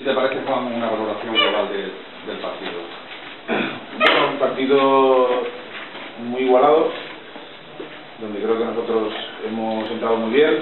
te parece, Juan, una valoración global del partido? Bueno, un partido muy igualado, donde creo que nosotros hemos entrado muy bien,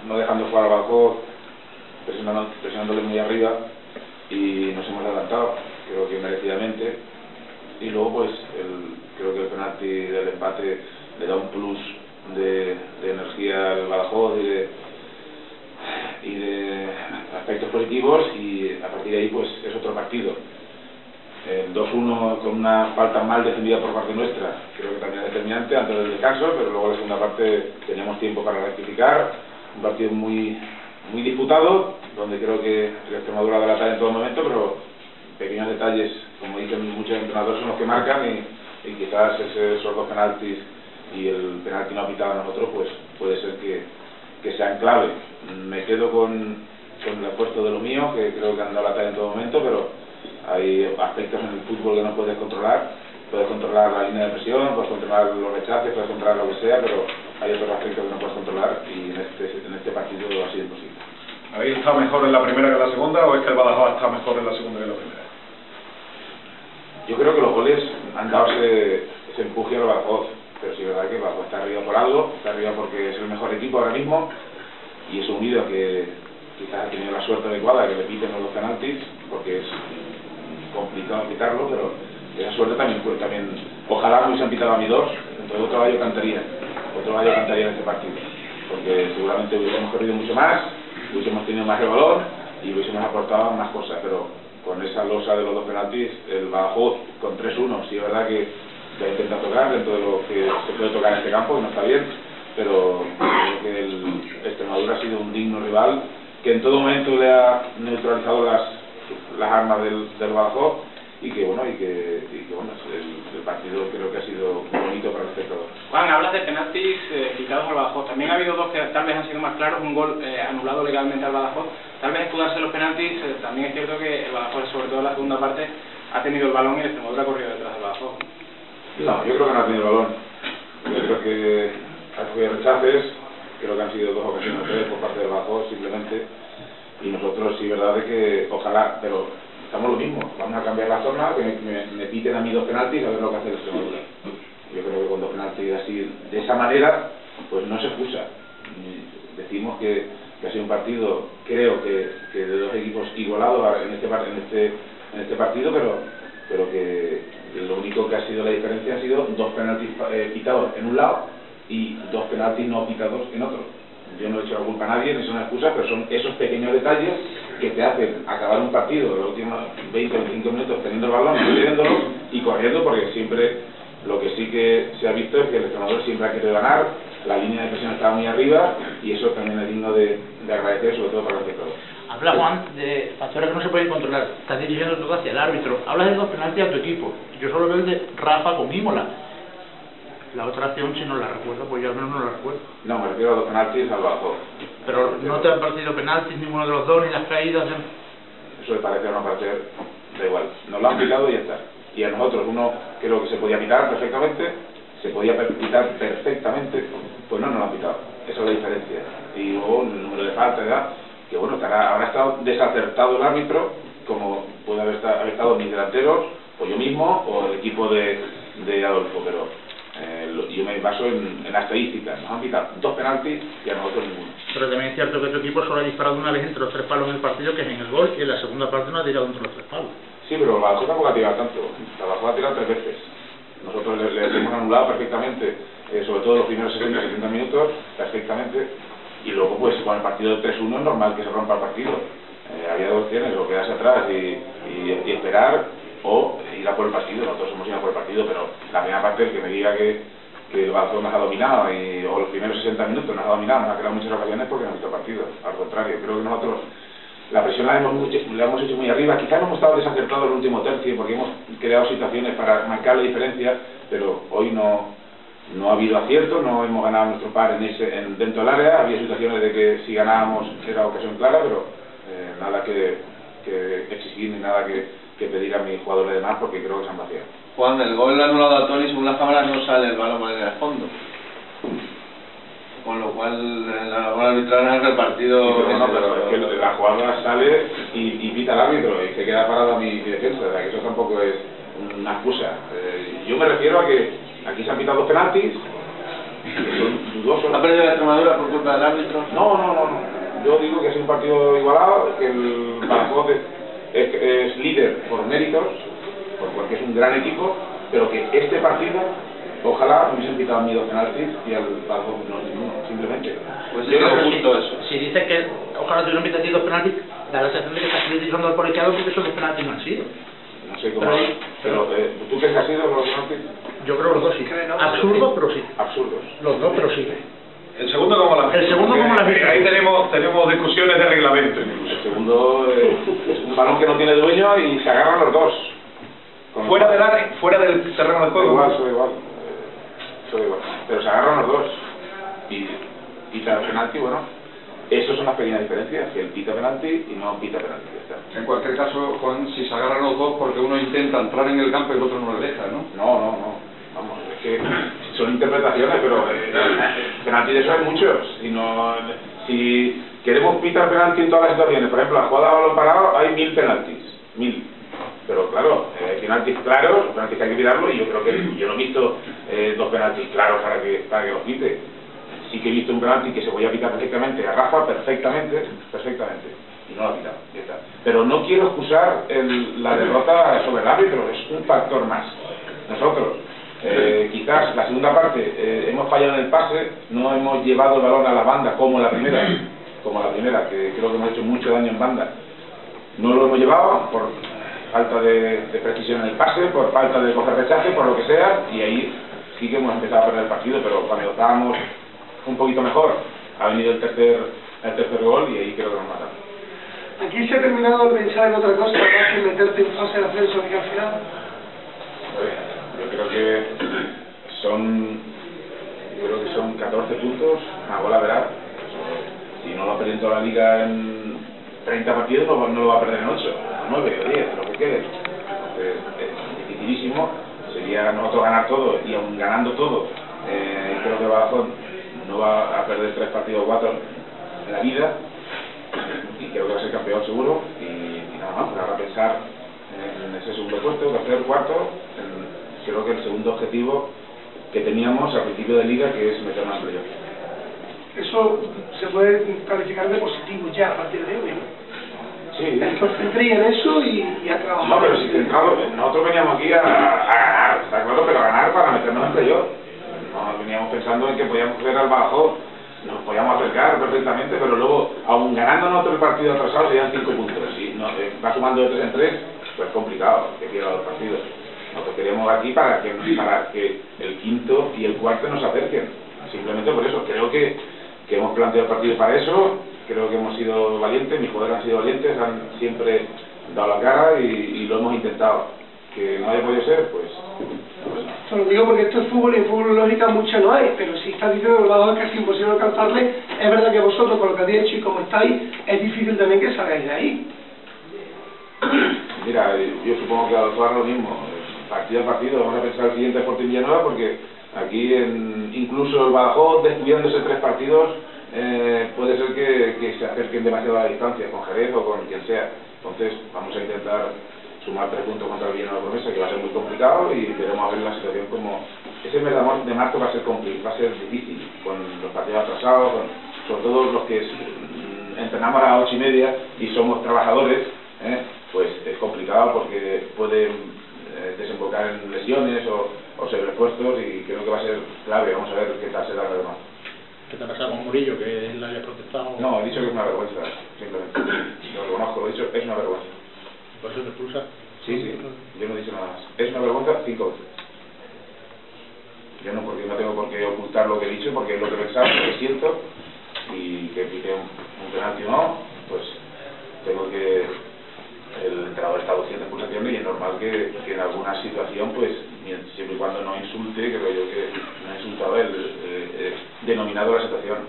no dejando jugar al Badajoz, presionándole muy arriba, y nos hemos adelantado, creo que merecidamente, y luego pues creo que el penalti del empate le da un plus de energía al Badajoz y de aspectos positivos, y a partir de ahí pues es otro partido. El 2-1 con una falta mal defendida por parte nuestra, creo que también es determinante antes del descanso, pero luego en la segunda parte teníamos tiempo para rectificar. Un partido muy disputado, donde creo que el Extremadura da la talla en todo momento, pero pequeños detalles, como dicen muchos entrenadores, son los que marcan, y quizás esos dos penaltis y el penalti no apitado a nosotros, pues puede ser que sean clave. Me quedo con el esfuerzo de lo mío, que creo que han dado la talla en todo momento, pero hay aspectos en el fútbol que no puedes controlar. Puedes controlar la línea de presión, puedes controlar los rechaces, puedes controlar lo que sea, pero hay otros aspectos que no puedes controlar, y en este partido ha sido imposible. ¿Habéis estado mejor en la primera que en la segunda, o es que el Badajoz está mejor en la segunda que en la primera? Yo creo que los goles han dado ese empuje al Badajoz, pero sí es verdad que el Badajoz está arriba por algo, está arriba porque es el mejor equipo ahora mismo, y eso unido a que quizás ha tenido la suerte adecuada que le piten los penaltis, porque es complicado quitarlo, pero esa suerte también ojalá me hubiesen pitado a mí dos, entonces otro gallo cantaría en este partido, porque seguramente hubiésemos corrido mucho más, hubiésemos tenido más el balón y hubiésemos aportado más cosas, pero con esa losa de los dos penaltis, el Badajoz con 3-1, sí es verdad que ha intentado tocar dentro de lo que se puede tocar en este campo, que no está bien, pero creo que el Extremadura ha sido un digno rival, que en todo momento le ha neutralizado las armas del Badajoz, y que bueno, el partido creo que ha sido bonito para el espectador. Juan, hablas de penaltis quitados al Badajoz. También ha habido dos que tal vez han sido más claros, un gol anulado legalmente al Badajoz. Tal vez escudarse los penaltis, también es cierto que el Badajoz, sobre todo en la segunda parte, ha tenido el balón y el Extremadura ha corrido detrás del Badajoz. No, yo creo que no ha tenido el balón. Yo creo que ha cogido rechaces, creo que han sido dos ocasiones o tres por parte del Badajoz simplemente, y nosotros sí, verdad, de que ojalá, pero estamos lo mismo, vamos a cambiar la zona, que me piten a mí dos penaltis, a ver lo que hace el Extremadura. Yo creo que con dos penaltis así, de esa manera, pues no se excusa. Decimos que ha sido un partido, creo que de dos equipos igualados en este partido, pero que lo único que ha sido la diferencia ha sido dos penaltis pitados en un lado y dos penaltis no pitados en otro. Yo no he hecho la culpa a nadie, ni son excusas, pero son esos pequeños detalles que te hacen acabar un partido los últimos 20 o 25 minutos teniendo el balón, perdiéndolo y corriendo, porque siempre lo que sí que se ha visto es que el entrenador siempre ha querido ganar, la línea de presión estaba muy arriba, y eso también es digno de agradecer, sobre todo para el espectador. Habla, Juan, de factores que no se pueden controlar. Estás dirigiendo todo hacia el árbitro. Hablas de dos penaltis a tu equipo. Yo solo veo el de Rafa con Imola. La otra acción, si no la recuerdo, pues yo al menos no la recuerdo. No, me refiero a dos penaltis al Badajoz. Pero no te han partido penaltis ninguno de los dos, ni las caídas. Eso le parece o no parecer, da igual. Nos lo han pitado y ya está. Y a nosotros, uno creo que se podía pitar perfectamente, pues no nos lo han pitado. Esa es la diferencia. Y luego el número de faltas, ¿verdad? Que bueno, habrá estado desacertado el árbitro, como puede haber estado mis delanteros, o yo mismo, o el equipo de Adolfo, pero yo me baso en la estadística. Nos han pitado dos penaltis y a nosotros ninguno. Pero también es cierto que tu equipo solo ha disparado una vez entre los tres palos en el partido, que es en el gol, y en la segunda parte no ha tirado entre los tres palos. Sí, pero el Badajoz tampoco ha tirado tanto. El Badajoz ha tirado 3 veces. Nosotros le hemos anulado perfectamente, sobre todo los primeros 60-70 minutos, perfectamente, y luego pues con el partido de 3-1 es normal que se rompa el partido. Había dos opciones, o quedarse atrás y esperar, o ir a por el partido. Nosotros hemos ido a por el partido, pero la primera parte, el que me diga que el Badajoz nos ha dominado, o los primeros 60 minutos nos ha dominado, nos ha creado muchas ocasiones, porque no hemos visto el partido. Al contrario, creo que nosotros la presión la hemos hecho muy arriba. Quizás no hemos estado desacertados en el último tercio, porque hemos creado situaciones para marcar la diferencia, pero hoy no ha habido acierto, no hemos ganado nuestro par dentro del área. Había situaciones de que si ganábamos era ocasión clara, pero nada que exigir ni nada que pedir a mis jugadores de más, porque creo que se han vaciado. Juan, el gol anulado a Toni, según las cámaras no sale el balón en el fondo. con lo cual la labor arbitral es el partido. Sí, pero no, pero es que la jugada sale y pita el árbitro y se queda parado a mi defensa, o sea que eso tampoco es una excusa. Yo me refiero a que aquí se han pitado 2 penaltis, que son dudosos. ¿Ha perdido la Extremadura por culpa del árbitro? No. Yo digo que es un partido igualado, que el Badajoz es líder por méritos, porque es un gran equipo, pero que este partido, ojalá hubiesen pitado a mí 2 penaltis y al Badajoz no ninguno, simplemente. Pues yo es no justo eso. Si dices que ojalá tuvieran pitado a ti 2 penaltis, da la sensación de que estás criticando al colegiado porque esos 2 penaltis no han sido. No sé cómo. Pero ¿tú crees que ha sido los penaltis? Yo creo los 2 sí. Absurdos, pero sí. Absurdos. Los 2, pero sí. El segundo, ¿cómo la El segundo, ¿cómo la has visto? Ahí tenemos discusiones de reglamento incluso. El segundo es un balón que no tiene dueño y se agarran los dos. Fuera del terreno de juego. Soy igual. Pero se agarran los dos. Y pita penalti, bueno, eso es una pequeña diferencia, que él pita penalti y no pita penalti. En cualquier caso, Juan, si se agarran los dos porque uno intenta entrar en el campo y el otro no le deja, ¿no? No. Vamos, es que son interpretaciones, pero penalti de eso hay muchos. Si queremos pitar penalti en todas las situaciones, por ejemplo, la jugada de balón parado, hay 1000 penaltis. 1000. Pero claro, hay penaltis claros, penaltis que hay que tirarlo, y yo creo que yo no he visto 2 penaltis claros para que los quite. Sí que he visto un penalti que se podía pitar perfectamente a Rafa, perfectamente, y no lo ha pitado, ya está. Pero no quiero excusar la derrota sobre el árbitro, es un factor más. Nosotros, quizás la segunda parte hemos fallado en el pase, no hemos llevado el balón a la banda como la primera, que creo que hemos hecho mucho daño en banda. No lo hemos llevado por falta de precisión en el pase, por falta de coger rechace, por lo que sea, y ahí sí que hemos empezado a perder el partido, pero cuando estábamos un poquito mejor ha venido el tercer gol y ahí creo que nos matan. Aquí se ha terminado de pensar en otra cosa, más que meterte en fase de ascenso aquí al final. Yo creo que son 14 puntos, una bola verá. Si no lo ha perdido toda la liga en 30 partidos, no lo va a perder en 8, 9 o 10, lo que quede. Entonces, es dificilísimo, sería nosotros ganar todo, y aun ganando todo, creo que Badajoz no va a perder 3 partidos o 4 en la vida, y creo que va a ser campeón seguro, y nada más, ahora pensar en ese segundo puesto, tercer, cuarto, creo que el segundo objetivo que teníamos al principio de liga, que es meternos en playoff. Eso se puede calificar de positivo ya a partir de hoy, ¿no? Sí. Concentréis en eso y a trabajar. No, pero si centrado, nosotros veníamos aquí a ganar, está claro, pero a ganar para meternos en playoff. No veníamos pensando en que podíamos coger al Badajoz, nos podíamos acercar perfectamente, pero luego, aún ganando nosotros el partido atrasado, serían 5 puntos. Si va sumando de 3 en 3, pues complicado que pierda los partidos. Nosotros queríamos aquí para que el quinto y el cuarto nos acerquen. Simplemente por eso. Creo que hemos planteado el partido para eso. Creo que hemos sido valientes, mis jugadores han sido valientes, han siempre dado la cara y lo hemos intentado. Que no haya podido ser, pues no. Se lo digo porque esto es fútbol y en fútbol lógica mucha no hay, pero si está diciendo que el Badajoz es casi imposible alcanzarle, es verdad que vosotros, con lo que habéis hecho y como estáis, es difícil también que salgáis de ahí. Mira, yo supongo que a los lo mismo, partido a partido, vamos a pensar el siguiente Sporting Villanueva, porque aquí incluso el Badajoz, descuidándose 3 partidos, puede ser que se acerquen demasiado a la distancia, con Jerez o con quien sea. Entonces vamos a intentar sumar 3 puntos contra el Villanueva Promesa, que va a ser muy complicado, y veremos a ver la situación como... Ese mes de marzo va a ser complicado, va a ser difícil, con los partidos atrasados, sobre todo los que entrenamos a las 8:30 y somos trabajadores, pues es complicado porque pueden desembocar en lesiones o sobreesfuerzos, y creo que va a ser clave. Vamos a ver qué tal será lo demás. ¿Qué te ha pasado con Murillo, que él haya protestado? No, he dicho que es una vergüenza, simplemente. Lo reconozco, lo he dicho, es una vergüenza. ¿Por eso te expulsa? Sí, yo no he dicho nada más. Es una vergüenza 5 veces. Yo no, porque no tengo por qué ocultar lo que he dicho, porque es lo que pensaba, lo que siento, y que pite un penalti o no, pues tengo que... El entrenador está haciendo expulsaciones y es normal que en alguna situación, pues siempre y cuando no insulte, creo yo que no ha insultado denominado la situación.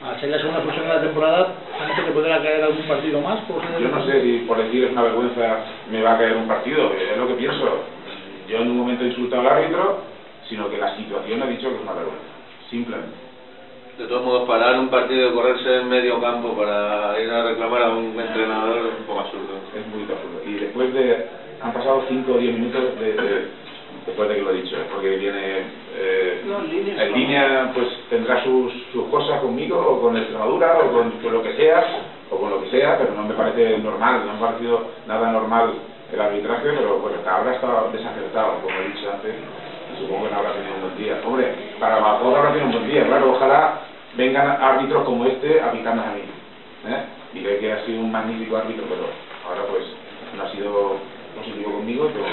Al ser la segunda expulsión de la temporada, ¿antes te podrá caer algún partido más? Yo no sé si por decir es una vergüenza me va a caer un partido, es lo que pienso. Yo en un momento he insultado al árbitro, sino que la situación ha dicho que es una vergüenza, simplemente. De todos modos, parar un partido y correrse en medio campo para ir a reclamar a un entrenador es un poco absurdo. Es muy absurdo. Y después han pasado 5 o 10 minutos después de que lo he dicho, porque viene en línea, pues tendrá sus cosas conmigo, o con Extremadura, o con lo que sea, pero no me parece normal, no me ha parecido nada normal el arbitraje, pero bueno, habrá estado desacertado, como he dicho antes, y supongo que no habrá tenido un buen día. Hombre, para Badajoz habrá tenido un buen día, claro, ojalá vengan árbitros como este a pitarnos a mí, y creo que ha sido un magnífico árbitro, pero ahora pues no ha sido positivo conmigo, pero